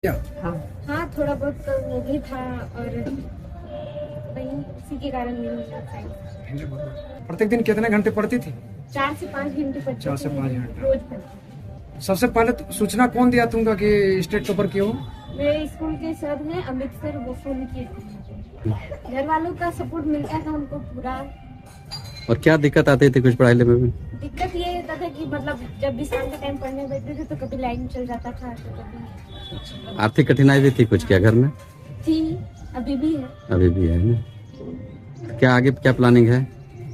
क्या? हाँ हाँ, थोड़ा बहुत तो वो भी था और वही इसी के कारण नहीं हिंदी बोलो। प्रत्येक दिन कितने घंटे पढ़ती थी? 4 से 5 घंटे पढ़ती 4 से 5 थी, घंटे। रोज पढ़ती। सबसे पहले तो सूचना कौन दिया तुमको कि स्टेट टॉपर क्यों हो? मेरे स्कूल के सर हैं अमित सर, वो फोन किए थे। घर वालों का सपोर्ट मिलता था हमको पूरा। और क्या दिक्कत आती थी कुछ पढ़ाई में? दिक्कत ये होता था कि मतलब जब भी शाम के टाइम पढ़ने बैठते थे तो कभी लाइन चल जाता था तो कभी आर्थिक कठिनाई भी थी कुछ क्या घर में? थी, अभी भी है। अभी भी है ना? क्या आगे क्या प्लानिंग है?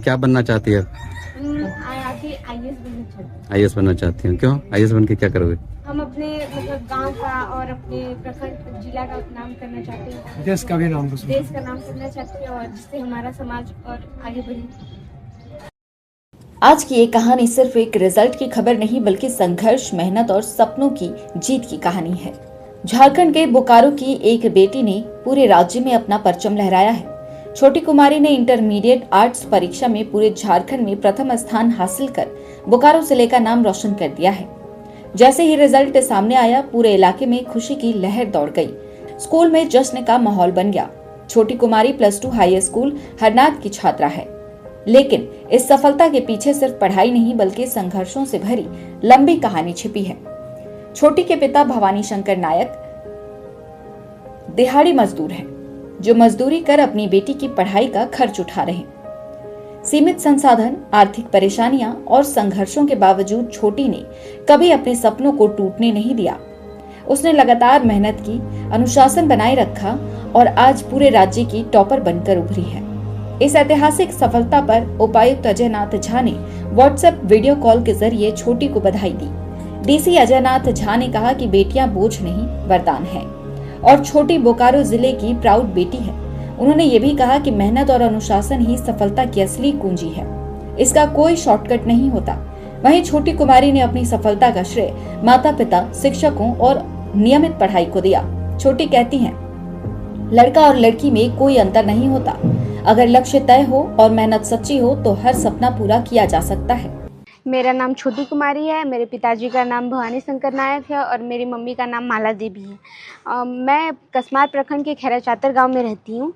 क्या बनना चाहती है? आगे आईएएस बनना चाहते हैं। आईएएस बनना चाहती हैं? क्यों आईएएस बन के क्या करोगे? हम अपने मतलब गांव का और अपने प्रखंड जिला का नाम करना चाहते हैं, देश का भी नाम रोशन। देश का नाम करना चाहते हैं और जिससे हमारा समाज और आगे बढ़े। आज की ये कहानी सिर्फ एक रिजल्ट की खबर नहीं बल्कि संघर्ष, मेहनत और सपनों की जीत की कहानी है। झारखंड के बोकारो की एक बेटी ने पूरे राज्य में अपना परचम लहराया है। छोटी कुमारी ने इंटरमीडिएट आर्ट्स परीक्षा में पूरे झारखंड में प्रथम स्थान हासिल कर बोकारो जिले का नाम रोशन कर दिया है। जैसे ही रिजल्ट सामने आया, पूरे इलाके में खुशी की लहर दौड़ गई। स्कूल में जश्न का माहौल बन गया। छोटी कुमारी +2 हाई स्कूल हरनाथ की छात्रा है, लेकिन इस सफलता के पीछे सिर्फ पढ़ाई नहीं बल्कि संघर्षों से भरी लंबी कहानी छिपी है। छोटी के पिता भवानी शंकर नायक दिहाड़ी मजदूर हैं, जो मजदूरी कर अपनी बेटी की पढ़ाई का खर्च उठा रहे हैं। सीमित संसाधन, आर्थिक परेशानियां और संघर्षों के बावजूद छोटी ने कभी अपने सपनों को टूटने नहीं दिया। उसने लगातार मेहनत की, अनुशासन बनाए रखा और आज पूरे राज्य की टॉपर बनकर उभरी है। इस ऐतिहासिक सफलता पर उपायुक्त अजय नाथ झा ने व्हाट्सएप वीडियो कॉल के जरिए छोटी को बधाई दी। डीसी अजय नाथ झा ने कहा कि बेटियां बोझ नहीं, वरदान हैं और छोटी बोकारो जिले की प्राउड बेटी है। उन्होंने ये भी कहा कि मेहनत और अनुशासन ही सफलता की असली कुंजी है, इसका कोई शॉर्टकट नहीं होता। वहीं छोटी कुमारी ने अपनी सफलता का श्रेय माता पिता, शिक्षकों और नियमित पढ़ाई को दिया। छोटी कहती हैं, लड़का और लड़की में कोई अंतर नहीं होता। अगर लक्ष्य तय हो और मेहनत सच्ची हो तो हर सपना पूरा किया जा सकता है। मेरा नाम छोटी कुमारी है, मेरे पिताजी का नाम भवानी शंकर नायक है और मेरी मम्मी का नाम माला देवी है। मैं कसमार प्रखंड के खैरा चातर गांव में रहती हूँ।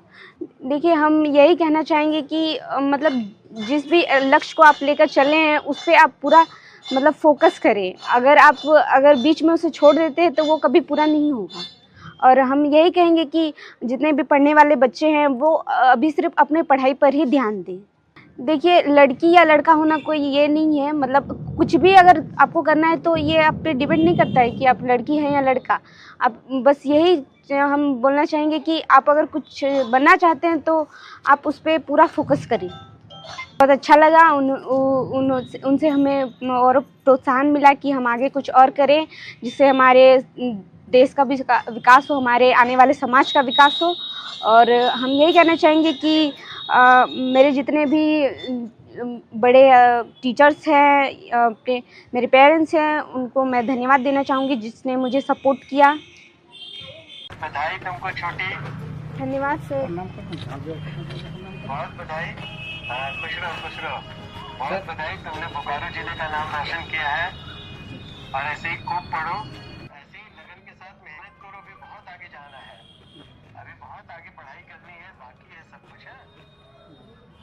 देखिए, हम यही कहना चाहेंगे कि मतलब जिस भी लक्ष्य को आप लेकर चले हैं उस पर आप पूरा मतलब फोकस करें। अगर बीच में उसे छोड़ देते हैं तो वो कभी पूरा नहीं होगा। और हम यही कहेंगे कि जितने भी पढ़ने वाले बच्चे हैं वो अभी सिर्फ अपने पढ़ाई पर ही ध्यान दें। देखिए, लड़की या लड़का होना कोई ये नहीं है, मतलब कुछ भी अगर आपको करना है तो ये आप पे डिपेंड नहीं करता है कि आप लड़की हैं या लड़का। आप बस यही हम बोलना चाहेंगे कि आप अगर कुछ बनना चाहते हैं तो आप उस पर पूरा फोकस करें। बहुत अच्छा लगा उनसे हमें और प्रोत्साहन मिला कि हम आगे कुछ और करें जिससे हमारे देश का भी विकास हो, हमारे आने वाले समाज का विकास हो। और हम यही कहना चाहेंगे कि मेरे जितने भी बड़े टीचर्स हैं, मेरे पेरेंट्स हैं, उनको मैं धन्यवाद देना चाहूँगी जिसने मुझे सपोर्ट किया। बधाई तुमको छोटी, धन्यवाद सर। बहुत बधाई। खुश रहो खुश रहो। बहुत बधाई, तुमने बोकारो जिले का नाम रोशन किया है और ऐसे ही खूब पढ़ो, ऐसे ही लगन के साथ मेहनत करो। भी बहुत आगे जाना है, अभी बहुत आगे पढ़ाई करनी है, बाकी है सब कुछ है।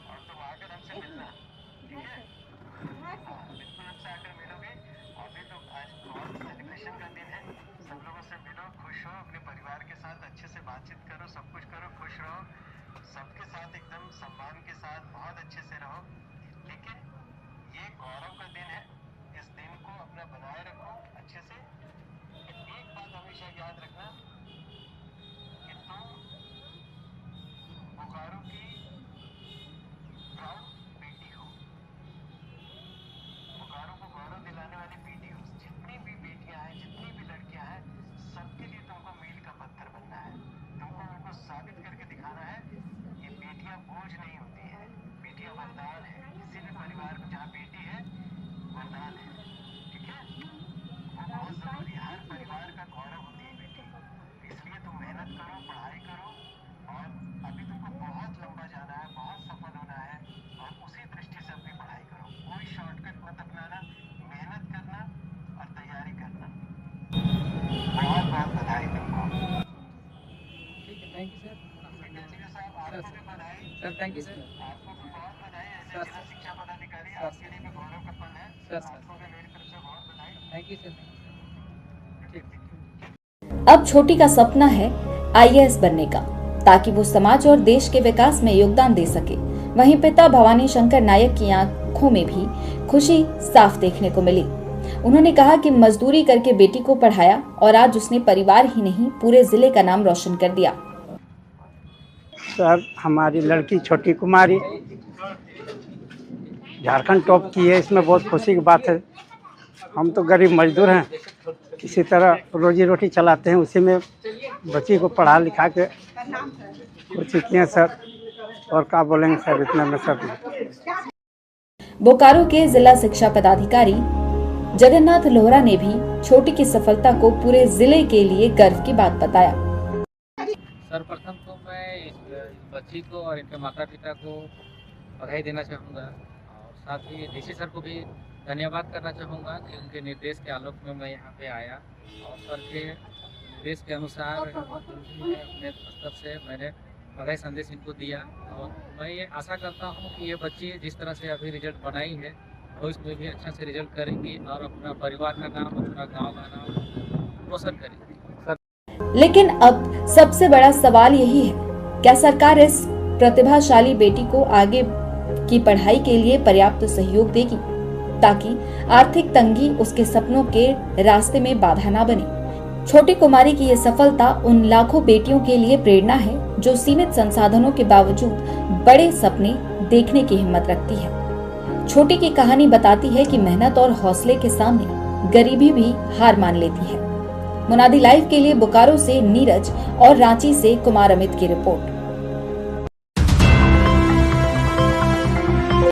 और तुम आकर हमसे मिलना, ठीक है? हाँ, बिल्कुल हमसे आकर मिलोगे। अभी तो आज बहुत सेलिब्रेशन का दिन है, सब लोगों से मिलो, खुश हो, अपने परिवार के साथ अच्छे से बातचीत करो, सब कुछ करो, खुश रहो, सबके साथ एकदम सम्मान के साथ बहुत अच्छे से रहो। लेकिन ये गौरव का दिन है, इस दिन को अपना बनाए रखो अच्छे से। एक बात हमेशा याद रखना कि तुम बोकारो की प्राउड बेटी हो। Thank you sir. आपको भी बहुत बधाई, ऐसे जिला शिक्षा पदाधिकारी आपके लिए भी गौरव का पल है। आपको भी मेरी तरफ से बहुत बधाई। Thank you sir. अब छोटी का सपना है आईएएस बनने का, ताकि वो समाज और देश के विकास में योगदान दे सके। वहीं पिता भवानी शंकर नायक की आंखों में भी खुशी साफ देखने को मिली। उन्होंने कहा कि मजदूरी करके बेटी को पढ़ाया और आज उसने परिवार ही नहीं पूरे जिले का नाम रोशन कर दिया। सर, हमारी लड़की छोटी कुमारी झारखंड टॉप की है, इसमें बहुत खुशी की बात है। हम तो गरीब मजदूर हैं, किसी तरह रोजी रोटी चलाते हैं, उसी में बच्ची को पढ़ा लिखा के कुछ किए सर। और क्या बोलेंगे सर, इतना में सब। बोकारो के जिला शिक्षा पदाधिकारी जगन्नाथ लोहरा ने भी छोटी की सफलता को पूरे जिले के लिए गर्व की बात बताया। सर्वप्रथम तो मैं इस बच्ची को और इनके माता पिता को बधाई देना चाहूँगा और साथ ही डीसी सर को भी धन्यवाद करना चाहूँगा कि उनके निर्देश के आलोक में मैं यहाँ पे आया और सर के निर्देश के अनुसार अपने स्तर से मैंने बधाई संदेश इनको दिया। और मैं ये आशा करता हूँ कि ये बच्ची जिस तरह से अभी रिजल्ट बनाई है तो इसमें भी अच्छा से रिजल्ट करेंगी और अपना परिवार का नाम, अपना गाँव का नाम रोशन करेंगी। लेकिन अब सबसे बड़ा सवाल यही है, क्या सरकार इस प्रतिभाशाली बेटी को आगे की पढ़ाई के लिए पर्याप्त सहयोग देगी, ताकि आर्थिक तंगी उसके सपनों के रास्ते में बाधा न बने। छोटी कुमारी की ये सफलता उन लाखों बेटियों के लिए प्रेरणा है जो सीमित संसाधनों के बावजूद बड़े सपने देखने की हिम्मत रखती है। छोटी की कहानी बताती है कि मेहनत और हौसले के सामने गरीबी भी हार मान लेती है। मुनादी लाइव के लिए बोकारो से नीरज और रांची से कुमार अमित की रिपोर्ट।